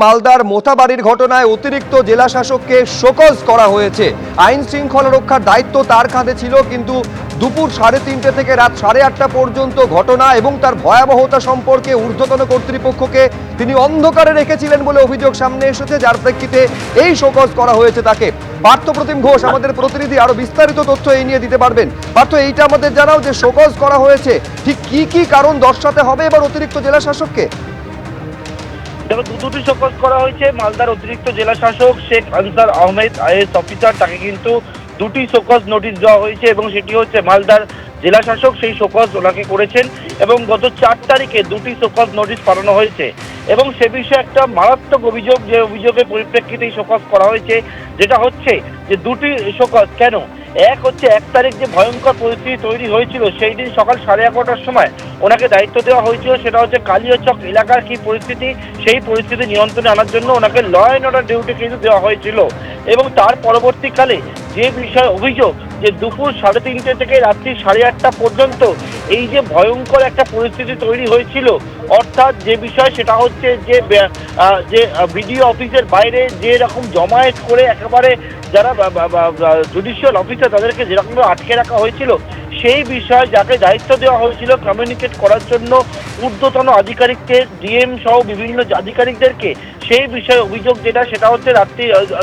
মালদার মোথাবাড়ির ঘটনায় অতিরিক্ত জেলা শাসককে শোকজ করা হয়েছে। আইন শৃঙ্খলা রক্ষার দায়িত্ব তার কাঁধে ছিল, কিন্তু দুপুর 3:30 থেকে রাত 8:30 পর্যন্ত ঘটনা এবং তার ভয়াবহতা সম্পর্কে ঊর্ধ্বতন কর্তৃপক্ষকে তিনি অন্ধকারে রেখেছিলেন বলে অভিযোগ সামনে এসেছে, যার প্রেক্ষিতে এই শোকজ করা হয়েছে তাকে। পার্থপ্রতিম ঘোষ আমাদের প্রতিনিধি আরো বিস্তারিত তথ্য এই নিয়ে দিতে পারবেন। পার্থ, এইটা আমাদের জানাও যে শোকজ করা হয়েছে, ঠিক কি কি কারণ দর্শাতে হবে এবার অতিরিক্ত জেলা শাসককে? দেখো, দুটি শোকজ করা হয়েছে। মালদার অতিরিক্ত জেলা শাসক Sheikh answer Ahmed IAS officer, তাকে কিন্তু দুটি শোকজ নোটিশ দেওয়া হয়েছে এবং সেটি হচ্ছে মালদার জেলা শাসক সেই শোকজ ওনাকে করেছেন এবং গত 4 তারিখে দুটি শোকজ নোটিশ পাঠানো হয়েছে এবং সে বিষয়ে একটা মারাত্মক অভিযোগ, যে অভিযোগের পরিপ্রেক্ষিতে এই শোকজ করা হয়েছে, যেটা হচ্ছে যে দুটি শোকজ কেন। এক হচ্ছে 1 তারিখ যে ভয়ঙ্কর পরিস্থিতি তৈরি হয়েছিল, সেই দিন সকাল 11:30টার সময় ওনাকে দায়িত্ব দেওয়া হয়েছিল, সেটা হচ্ছে কালিয়াচক এলাকার কি পরিস্থিতি, সেই পরিস্থিতি নিয়ন্ত্রণে আনার জন্য ওনাকে ল অ্যান্ড অর্ডার ডিউটি কিন্তু দেওয়া হয়েছিল। এবং তার পরবর্তীকালে যে বিষয়ে অভিযোগ যে দুপুর 3:30 থেকে রাত্রি 8:30 পর্যন্ত এই যে ভয়ঙ্কর একটা পরিস্থিতি তৈরি হয়েছিল, অর্থাৎ যে বিষয় সেটা হচ্ছে যে বিডিও অফিসের বাইরে যে রকম জমায়েত করে একেবারে যারা জুডিশিয়াল অফিসার তাদেরকে যেরকম আটকে রাখা হয়েছিল, সেই বিষয়ে যাকে দায়িত্ব দেওয়া হয়েছিল কমিউনিকেট করার জন্য ঊর্ধ্বতন আধিকারিককে, ডিএম সহ বিভিন্ন আধিকারিকদেরকে, সেই বিষয়ে অভিযোগ যেটা সেটা হচ্ছে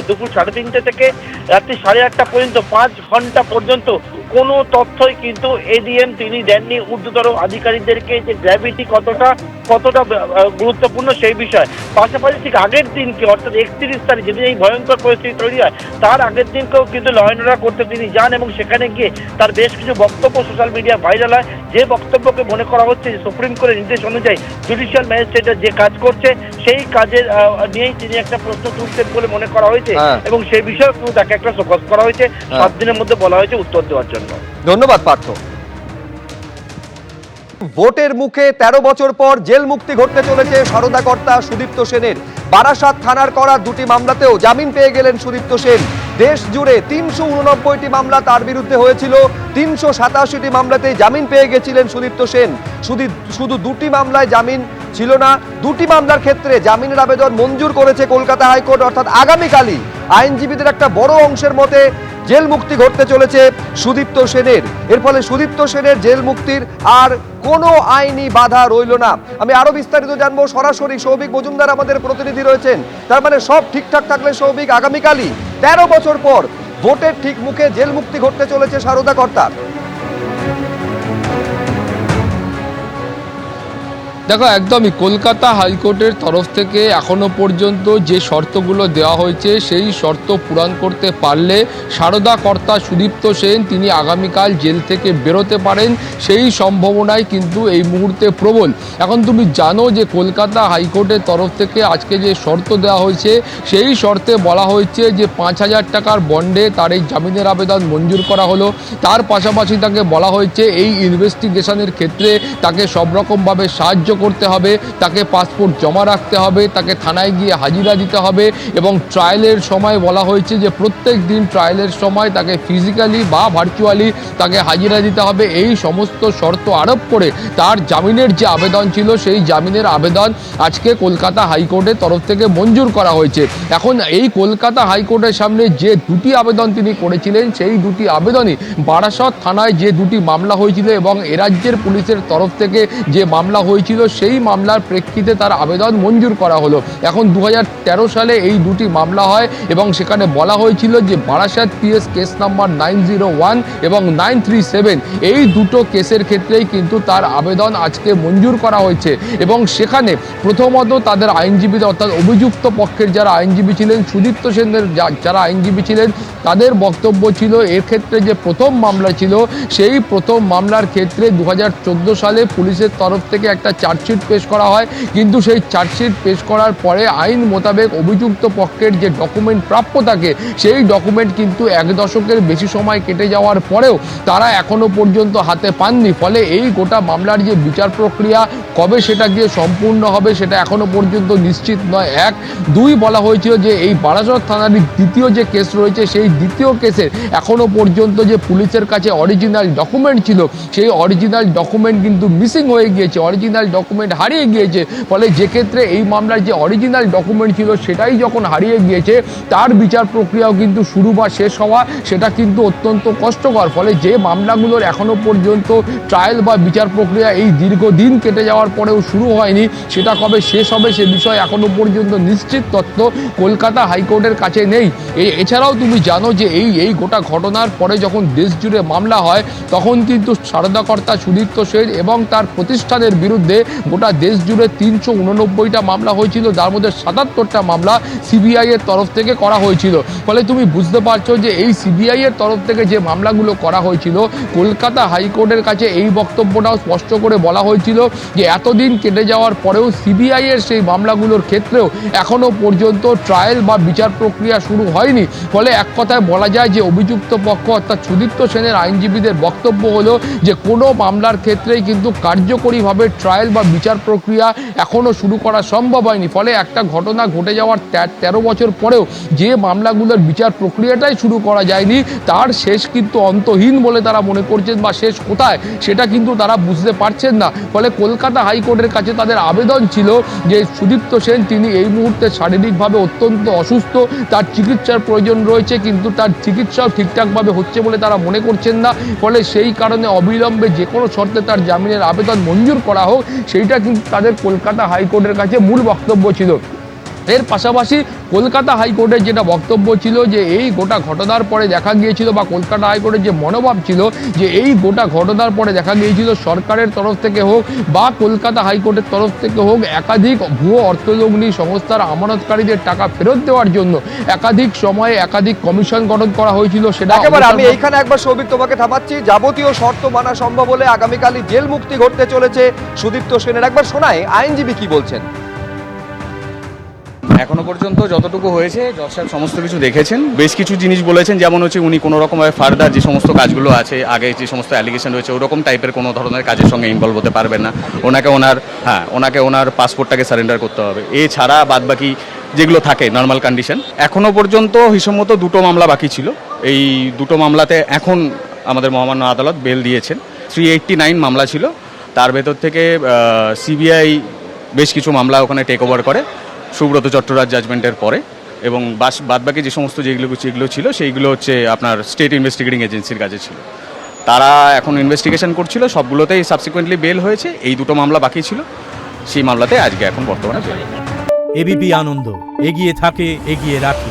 দুপুর 3:30 থেকে রাত্রি 8:30 পর্যন্ত 5 ঘন্টা পর্যন্ত কোনো তথ্যই কিন্তু এডিএম তিনি দেননি ঊর্ধ্বতন আধিকারিকদেরকে, যে গ্র্যাভিটি কতটা গুরুত্বপূর্ণ সেই বিষয়। পাশাপাশি ঠিক আগের দিনকে অর্থাৎ 31 তারিখ যেদিন এই ভয়ঙ্কর পরিস্থিতি তৈরি হয়, তার আগের দিনকেও কিন্তু ল অ্যান্ড অর্ডার করতে তিনি যান এবং সেখানে গিয়ে তার বেশ কিছু বক্তব্য সোশ্যাল মিডিয়া ভাইরাল হয়, যে বক্তব্যকে মনে করা হচ্ছে যে সুপ্রিম কোর্টের নির্দেশ অনুযায়ী জুডিশিয়াল ম্যাজিস্ট্রেটরা যে কাজ করছে সেই কাজের নিয়েই তিনি একটা প্রশ্ন তুলছেন বলে মনে করা হয়েছে এবং সেই বিষয়ে তাকে একটা শোকজ করা হয়েছে। 7 দিনের মধ্যে বলা হয়েছে উত্তর দেওয়ার জন্য। ধন্যবাদ পার্থ। ভোটের মুখে 13 বছর পর জেল মুক্তি ঘটতে চলেছে সারদা কর্তা সুদীপ্ত সেনের। বারাসাত থানার করা দুটি মামলাতেও জামিন পেয়ে গেলেন সুদীপ্ত সেন। দেশ জুড়ে 389টি মামলা তার বিরুদ্ধে হয়েছিল, 387টি মামলাতেই জামিন পেয়ে গেছিলেন সুদীপ্ত সেন। শুধু দুটি মামলায় জামিন ছিল না, দুটি মামলার ক্ষেত্রে জামিনের আবেদন মঞ্জুর করেছে কলকাতা হাইকোর্ট। অর্থাৎ আগামীকালই আইনজীবীদের একটা বড় অংশের মতে জেল মুক্তি ঘটতে চলেছে সুদীপ্ত সেনের। এর ফলে সুদীপ্ত সেনের জেল মুক্তির আর কোনো আইনি বাধা রইল না। আমি আরো বিস্তারিত জানবো, সরাসরি সৌভিক মজুমদার আমাদের প্রতিনিধি রয়েছেন। তার মানে সব ঠিকঠাক থাকলে সৌভিক, আগামীকালই 13 বছর পর ভোটের ঠিক মুখে জেল মুক্তি ঘটতে চলেছে সারদা কর্তার। দেখো, একদমই কলকাতা হাইকোর্টের তরফ থেকে এখনো পর্যন্ত যে শর্তগুলো দেওয়া হয়েছে সেই শর্ত পূরণ করতে পারলে সারদা কর্তা সুদীপ্ত সেন তিনি আগামীকাল জেল থেকে বেরোতে পারেন, সেই সম্ভাবনাই কিন্তু এই মুহূর্তে প্রবল। এখন তুমি জানো যে কলকাতা হাইকোর্টের তরফ থেকে আজকে যে শর্ত দেওয়া হয়েছে সেই শর্তে বলা হয়েছে যে 5,000 টাকার বন্ডে তার এই জামিনের আবেদন মঞ্জুর করা হলো। তার পাশাপাশি তাকে বলা হয়েছে এই ইনভেস্টিগেশনের ক্ষেত্রে তাকে সব রকমভাবে সাহায্য করতে হবে, তাকে পাসপোর্ট জমা রাখতে হবে, তাকে থানায় গিয়ে হাজিরা দিতে হবে এবং ট্রায়ালের সময় বলা হয়েছে যে প্রত্যেক দিন ট্রায়ালের সময় তাকে ফিজিক্যালি বা ভার্চুয়ালি তাকে হাজিরা দিতে হবে। এই সমস্ত শর্ত আরোপ করে তার জামিনের যে আবেদন ছিল সেই জামিনের আবেদন আজকে কলকাতা হাইকোর্টের তরফ থেকে মঞ্জুর করা হয়েছে। এখন এই কলকাতা হাইকোর্টের সামনে যে দুটি আবেদন তিনি করেছিলেন সেই দুটি আবেদনই বারাসত থানায় যে দুটি মামলা হয়েছিল এবং এরাজ্যের পুলিশের তরফ থেকে যে মামলা হয়েছিল সেই মামলার প্রেক্ষিতে তার আবেদন মঞ্জুর করা হলো। এখন 2013 সালে এই দুটি মামলা হয় এবং সেখানে বলা হয়েছিল যে বারাসাত পিএস কেস নাম্বার 901 এবং 937 এই দুটো কেসের ক্ষেত্রেই কিন্তু তার আবেদন আজকে মঞ্জুর করা হয়েছে এবং সেখানে প্রথমত তাদের আইনজীবী অর্থাৎ অভিযুক্ত পক্ষের যারা আইনজীবী ছিলেন, সুদীপ্ত সেনের যারা আইনজীবী ছিলেন, তাদের বক্তব্য ছিল এর ক্ষেত্রে যে প্রথম মামলা ছিল সেই প্রথম মামলার ক্ষেত্রে 2014 সালে পুলিশের তরফ থেকে একটা চার্জশিট পেশ করা হয়, কিন্তু সেই চার্জশিট পেশ করার পরে আইন মোতাবেক অভিযুক্ত পক্ষের যে ডকুমেন্ট প্রাপ্য থাকে সেই ডকুমেন্ট কিন্তু 1 দশকের বেশি সময় কেটে যাওয়ার পরেও তারা এখনো পর্যন্ত হাতে পাননি। ফলে এই গোটা মামলার যে বিচার প্রক্রিয়া কবে সেটা গিয়ে সম্পূর্ণ হবে সেটা এখনো পর্যন্ত নিশ্চিত নয়। 1, 2 বলা হয়েছিল যে এই বারাসত থানার দ্বিতীয় যে কেস রয়েছে সেই দ্বিতীয় কেসের এখনো পর্যন্ত যে পুলিশের কাছে অরিজিনাল ডকুমেন্ট ছিল সেই অরিজিনাল ডকুমেন্ট কিন্তু মিসিং হয়ে গিয়েছে, অরিজিনাল ডকুমেন্ট হারিয়ে গিয়েছে। ফলে যে ক্ষেত্রে এই মামলার যে অরিজিনাল ডকুমেন্ট ছিল সেটাই যখন হারিয়ে গিয়েছে তার বিচার প্রক্রিয়াও কিন্তু শুরু বা শেষ হওয়া সেটা কিন্তু অত্যন্ত কষ্টকর। ফলে যে মামলাগুলোর এখনো পর্যন্ত ট্রায়াল বা বিচার প্রক্রিয়া এই দীর্ঘদিন কেটে যাওয়ার পরেও শুরু হয়নি সেটা কবে শেষ হবে সে বিষয়ে এখনো পর্যন্ত নিশ্চিত তথ্য কলকাতা হাইকোর্টের কাছে নেই। এছাড়াও তুমি জানো যে এই গোটা ঘটনার পরে যখন দেশ জুড়ে মামলা হয় তখন কিন্তু সারদাকর্তা সুদীপ্ত সেন এবং তার প্রতিষ্ঠানের বিরুদ্ধে গোটা দেশ জুড়ে 389টা মামলা হয়েছিল, যার মধ্যে 77টা মামলা সিবিআই এর তরফ থেকে করা হয়েছিল। ফলে তুমি বুঝতে পারছো যে এই সিবিআই এর তরফ থেকে যে মামলাগুলো করা হয়েছিল কলকাতা হাইকোর্টের কাছে এই বক্তব্যটাও স্পষ্ট করে বলা হয়েছিল যে এতদিন কেটে যাওয়ার পরেও সিবিআই এর সেই মামলাগুলোর ক্ষেত্রেও এখনো পর্যন্ত ট্রায়াল বা বিচার প্রক্রিয়া শুরু হয়নি। ফলে এক কথায় বলা যায় যে অভিযুক্ত পক্ষ অর্থাৎ সুদীপ্ত সেনের আইনজীবীদের বক্তব্য হলো যে কোনো মামলার ক্ষেত্রেই কিন্তু কার্যকরীভাবে ট্রায়াল বা বিচার প্রক্রিয়া এখনো শুরু করা সম্ভব হয়নি। ফলে একটা ঘটনা ঘটে যাওয়ার 13 বছর পরেও যে মামলাগুলোর বিচার প্রক্রিয়াটাই শুরু করা যায়নি তার শেষ কিন্তু অন্তহীন বলে তারা মনে করছেন বা শেষ কোথায় সেটা কিন্তু তারা বুঝতে পারছেন না। ফলে কলকাতা হাইকোর্টের কাছে তাদের আবেদন ছিল যে সুদীপ্ত সেন তিনি এই মুহূর্তে শারীরিকভাবে অত্যন্ত অসুস্থ, তার চিকিৎসার প্রয়োজন রয়েছে কিন্তু তার চিকিৎসাও ঠিকঠাকভাবে হচ্ছে বলে তারা মনে করছেন না। ফলে সেই কারণে অবিলম্বে যে কোনো শর্তে তার জামিনের আবেদন মঞ্জুর করা হোক সেইটা কিন্তু তাদের কলকাতা হাইকোর্টের কাছে মূল বক্তব্য ছিল। এর পাশাপাশি কলকাতা হাইকোর্টের যেটা বক্তব্য ছিল যে এই গোটা ঘটনার পরে দেখা গিয়েছিল বা কলকাতা হাইকোর্টের যে মনোভাব ছিল যে এই গোটা ঘটনার পরে দেখা গিয়েছিল সরকারের তরফ থেকে হোক বা কলকাতা হাইকোর্টের তরফ থেকে হোক একাধিক ভুয়ো অর্থলগ্নি সংস্থার আমানতকারীদের টাকা ফেরত দেওয়ার জন্য একাধিক সময়ে একাধিক কমিশন গঠন করা হয়েছিল। সেটা একেবারে আমি এইখানে একবার সৌভিক তোমাকে থামাচ্ছি। যাবতীয় শর্ত মানা সম্ভব হলে আগামীকালই জেল মুক্তি ঘটতে চলেছে সুদীপ্ত সেনের। একবার শোনায় আইনজীবী কি বলছেন। এখনো পর্যন্ত যতটুকু হয়েছে জজ সাহেব সমস্ত কিছু দেখেছেন, বেশ কিছু জিনিস বলেছেন, যেমন হচ্ছে উনি কোনো রকমভাবে ফার্দার যে সমস্ত কাজগুলো আছে আগে যে সমস্ত অ্যালিগেশন রয়েছে ওরকম টাইপের কোনো ধরনের কাজের সঙ্গে ইনভলভ হতে পারবেন না। ওনাকে ওনার পাসপোর্টটাকে সারেন্ডার করতে হবে। এছাড়া বাদবাকি যেগুলো থাকে নর্মাল কন্ডিশন। এখনো পর্যন্ত হিসেব মতো 2টো মামলা বাকি ছিল। এই 2টো মামলাতে এখন আমাদের মহামান্য আদালত বেল দিয়েছেন। 389 মামলা ছিল, তার ভেতর থেকে সিবিআই বেশ কিছু মামলা ওখানে টেক ওভার করে সুব্রত চট্টরাজ জাজমেন্টের পরে, এবং বাদবাকি যে সমস্ত যেগুলো ছিল সেইগুলো হচ্ছে আপনার স্টেট ইনভেস্টিগেটিং এজেন্সির কাছে ছিল। তারা এখন ইনভেস্টিগেশন করছিল, সবগুলোতেই সাবসিকুয়েন্টলি বেল হয়েছে। এই 2টো মামলা বাকি ছিল, সেই মামলাতে আজকে এখন বর্তমানে বেল। এবিপি আনন্দ এগিয়ে থাকে, এগিয়ে রাখে।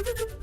Thank you.